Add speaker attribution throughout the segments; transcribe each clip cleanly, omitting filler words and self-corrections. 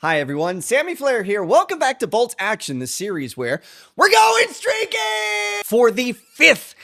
Speaker 1: Hi everyone, Sammy Flair here. Welcome back to Bolt Action, the series where we're going streaking for the fifth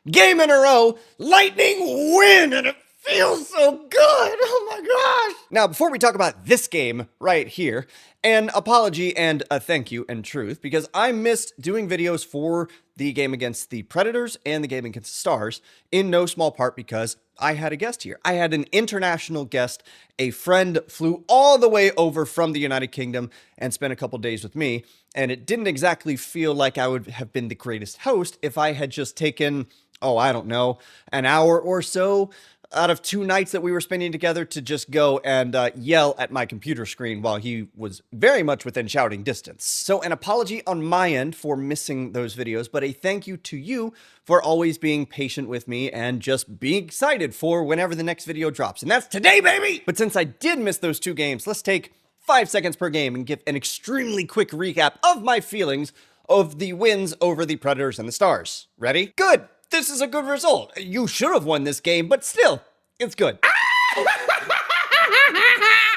Speaker 1: game in a row. Lightning win, and it feels so good. Oh my gosh. Now, before we talk about this game right here, an apology and a thank you in truth, because I missed doing videos for the game against the Predators and the game against the Stars, in no small part because I had a guest here. I had an international guest. A friend flew all the way over from the United Kingdom and spent a couple days with me, and it didn't exactly feel like I would have been the greatest host if I had just taken, oh, I don't know, an hour or so out of 2 nights that we were spending together to just go and yell at my computer screen while he was very much within shouting distance. So an apology on my end for missing those videos, but a thank you to you for always being patient with me and just being excited for whenever the next video drops. And that's today, baby! But since I did miss those 2 games, let's take 5 seconds per game and give an extremely quick recap of my feelings of the wins over the Predators and the Stars. Ready? Good! This is a good result. You should have won this game, but still, it's good.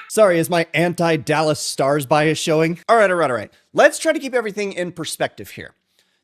Speaker 1: Sorry, is my anti-Dallas Stars bias showing? All right. Let's try to keep everything in perspective here.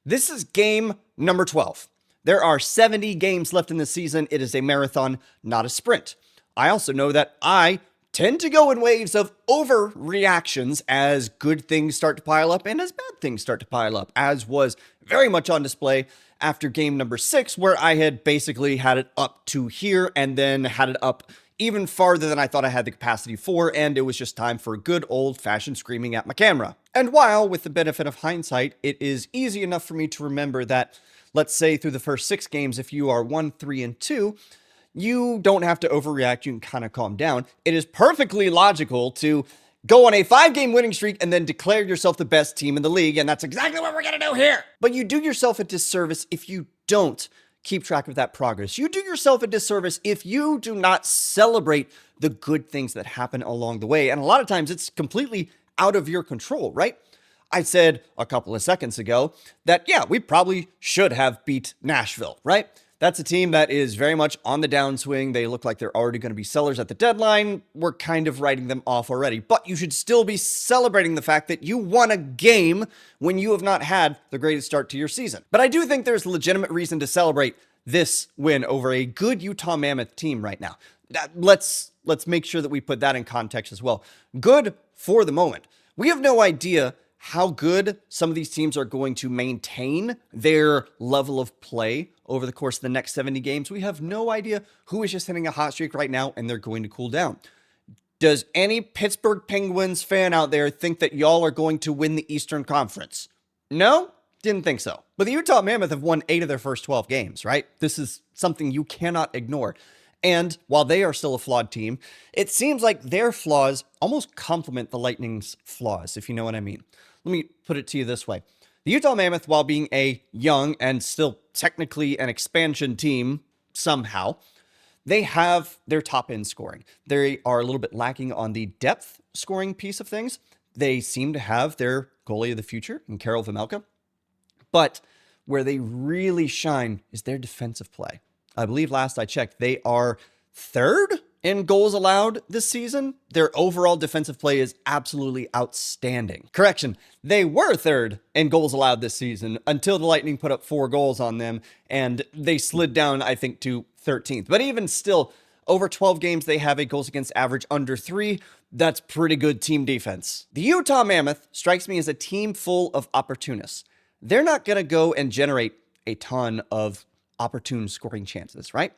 Speaker 1: This is game number 12. There are 70 games left in the season. It is a marathon, not a sprint. I also know that I tend to go in waves of overreactions as good things start to pile up and as bad things start to pile up, as was very much on display after game number 6, where I had basically had it up to here and then had it up even farther than I thought I had the capacity for, and it was just time for good old-fashioned screaming at my camera. And while, with the benefit of hindsight, it is easy enough for me to remember that, let's say through the first 6 games, if you are 1, 3, and 2, you don't have to overreact, you can kind of calm down. It is perfectly logical to go on a 5-game winning streak and then declare yourself the best team in the league, and that's exactly what we're gonna do here. But you do yourself a disservice if you don't keep track of that progress. You do yourself a disservice if you do not celebrate the good things that happen along the way, and a lot of times it's completely out of your control, right? I said a couple of seconds ago that, yeah, we probably should have beat Nashville, right? That's a team that is very much on the downswing. They look like they're already going to be sellers at the deadline. We're kind of writing them off already. But you should still be celebrating the fact that you won a game when you have not had the greatest start to your season. But I do think there's legitimate reason to celebrate this win over a good Utah Mammoth team right now. Let's make sure that we put that in context as well. Good for the moment. We have no idea how good some of these teams are going to maintain their level of play over the course of the next 70 games. We have no idea who is just hitting a hot streak right now and they're going to cool down. Does any Pittsburgh Penguins fan out there think that y'all are going to win the Eastern Conference? No? Didn't think so. But the Utah Mammoth have won 8 of their first 12 games, right? This is something you cannot ignore. And while they are still a flawed team, it seems like their flaws almost complement the Lightning's flaws, if you know what I mean. Let me put it to you this way. The Utah Mammoth, while being a young and still technically an expansion team somehow, they have their top end scoring. They are a little bit lacking on the depth scoring piece of things. They seem to have their goalie of the future in Karel Vejmelka. But where they really shine is their defensive play. I believe last I checked, they are 3rd in goals allowed this season. Their overall defensive play is absolutely outstanding. Correction, they were 3rd in goals allowed this season until the Lightning put up 4 goals on them, and they slid down, I think, to 13th. But even still, over 12 games, they have a goals against average under 3. That's pretty good team defense. The Utah Mammoth strikes me as a team full of opportunists. They're not going to go and generate a ton of opportune scoring chances, right?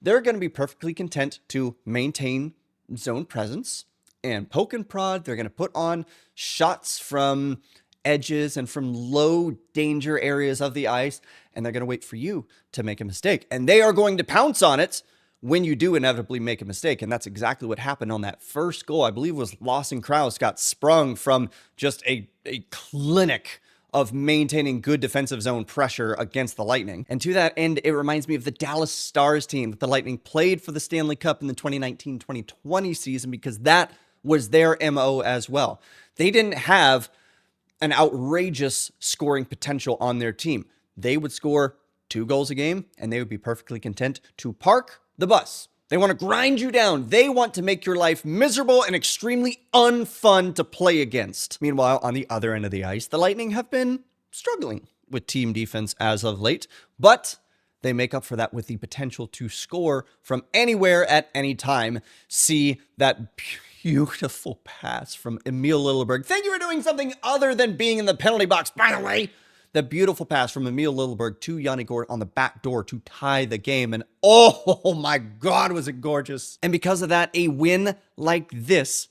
Speaker 1: They're going to be perfectly content to maintain zone presence and poke and prod. They're going to put on shots from edges and from low danger areas of the ice, and they're going to wait for you to make a mistake. And they are going to pounce on it when you do inevitably make a mistake. And that's exactly what happened on that first goal. I believe it was Lawson Krause got sprung from just a clinic of maintaining good defensive zone pressure against the Lightning. And to that end, it reminds me of the Dallas Stars team that the Lightning played for the Stanley Cup in the 2019-2020 season, because that was their MO as well. They didn't have an outrageous scoring potential on their team. They would score 2 goals a game, and they would be perfectly content to park the bus. They want to grind you down. They want to make your life miserable and extremely unfun to play against. Meanwhile, on the other end of the ice, the Lightning have been struggling with team defense as of late, but they make up for that with the potential to score from anywhere at any time. See that beautiful pass from Emil Lilleberg. Thank you for doing something other than being in the penalty box, by the way. The beautiful pass from Emil Lilleberg to Yanni Gourde on the back door to tie the game. And oh my God, was it gorgeous. And because of that, a win like this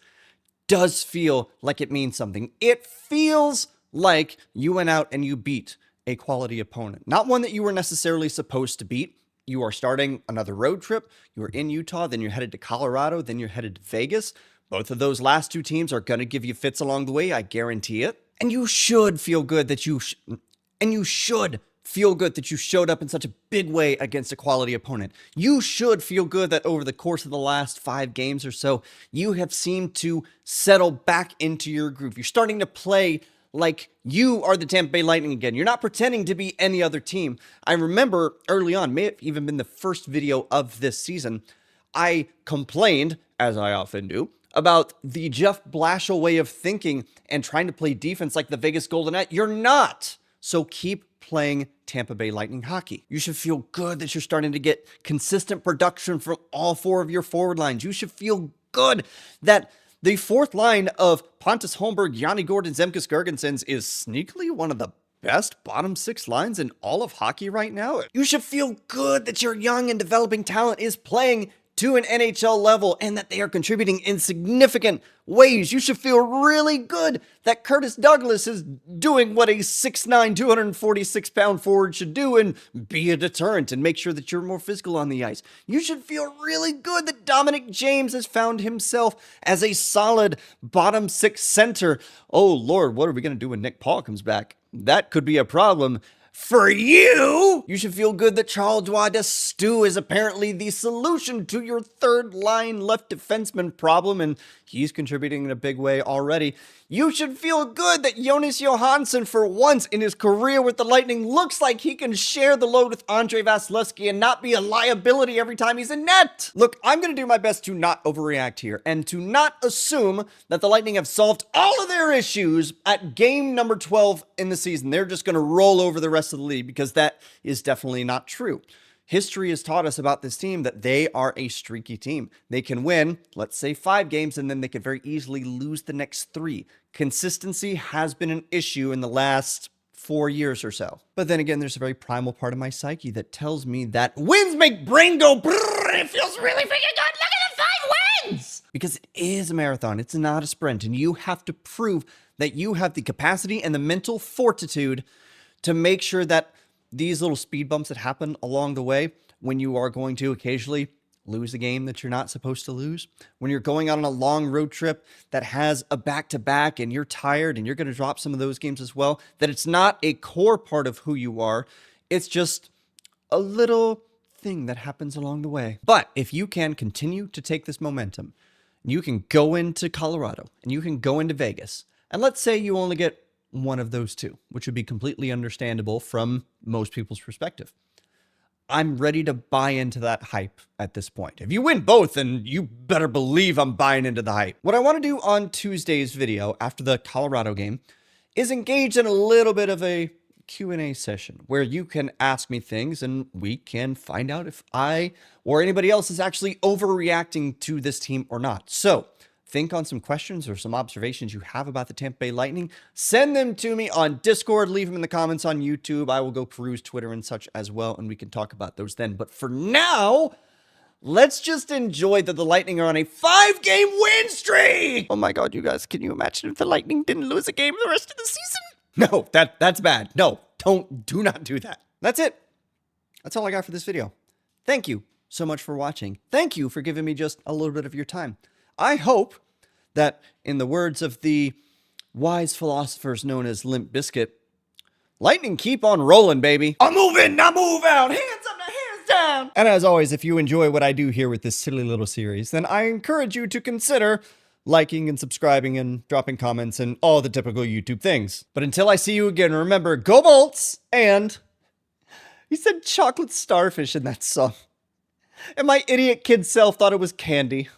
Speaker 1: does feel like it means something. It feels like you went out and you beat a quality opponent. Not one that you were necessarily supposed to beat. You are starting another road trip. You are in Utah, then you're headed to Colorado, then you're headed to Vegas. Both of those last two teams are going to give you fits along the way, I guarantee it. And you should feel good that you showed up in such a big way against a quality opponent. You should feel good that over the course of the last 5 games or so, you have seemed to settle back into your groove. You're starting to play like you are the Tampa Bay Lightning again. You're not pretending to be any other team. I remember early on, may have even been the first video of this season, I complained, as I often do, about the Jeff Blashill way of thinking and trying to play defense like the Vegas Golden Knights. You're not. So keep playing Tampa Bay Lightning hockey. You should feel good that you're starting to get consistent production from all 4 of your forward lines. You should feel good that the fourth line of Pontus Holmberg, Yanni Gourde, and Zemgus Girgensons is sneakily one of the best bottom 6 lines in all of hockey right now. You should feel good that your young and developing talent is playing to an NHL level and that they are contributing in significant ways. You should feel really good that Curtis Douglas is doing what a 6'9", 246-pound forward should do and be a deterrent and make sure that you're more physical on the ice. You should feel really good that Dominic James has found himself as a solid bottom 6 center. Oh Lord, what are we going to do when Nick Paul comes back? That could be a problem. For you, you should feel good that Charles-Joie Destou is apparently the solution to your third line left defenseman problem, and he's contributing in a big way already. You should feel good that Jonas Johansson, for once in his career with the Lightning, looks like he can share the load with Andrei Vasilevskiy and not be a liability every time he's in net. Look, I'm going to do my best to not overreact here and to not assume that the Lightning have solved all of their issues at game number 12 in the season. They're just going to roll over the rest of the league, because that is definitely not true. History has taught us about this team that they are a streaky team. They can win, let's say 5 games, and then they could very easily lose the next 3. Consistency has been an issue in the last 4 years or so. But then again, there's a very primal part of my psyche that tells me that wins make brain go brrr, it feels really freaking good. Look at the 5 wins! Because it is a marathon, it's not a sprint, and you have to prove that you have the capacity and the mental fortitude to make sure that these little speed bumps that happen along the way, when you are going to occasionally lose a game that you're not supposed to lose, when you're going on a long road trip that has a back-to-back and you're tired and you're going to drop some of those games as well, that it's not a core part of who you are. It's just a little thing that happens along the way. But if you can continue to take this momentum, you can go into Colorado and you can go into Vegas, and let's say you only get one of those 2, which would be completely understandable from most people's perspective. I'm ready to buy into that hype at this point. If you win both, then you better believe I'm buying into the hype. What I want to do on Tuesday's video after the Colorado game is engage in a little bit of a Q&A session where you can ask me things and we can find out if I or anybody else is actually overreacting to this team or not. So think on some questions or some observations you have about the Tampa Bay Lightning. Send them to me on Discord. Leave them in the comments on YouTube. I will go peruse Twitter and such as well, and we can talk about those then. But for now, let's just enjoy that the Lightning are on a 5-game win streak. Oh my God, you guys, can you imagine if the Lightning didn't lose a game the rest of the season? No, that's bad. No, do not do that. That's it. That's all I got for this video. Thank you so much for watching. Thank you for giving me just a little bit of your time. I hope that, in the words of the wise philosophers known as Limp Bizkit, Lightning keep on rolling, baby. I'm moving, I move out. Hands up, now hands down. And as always, if you enjoy what I do here with this silly little series, then I encourage you to consider liking and subscribing and dropping comments and all the typical YouTube things. But until I see you again, remember, go Bolts, and he said chocolate starfish in that song. And my idiot kid self thought it was candy.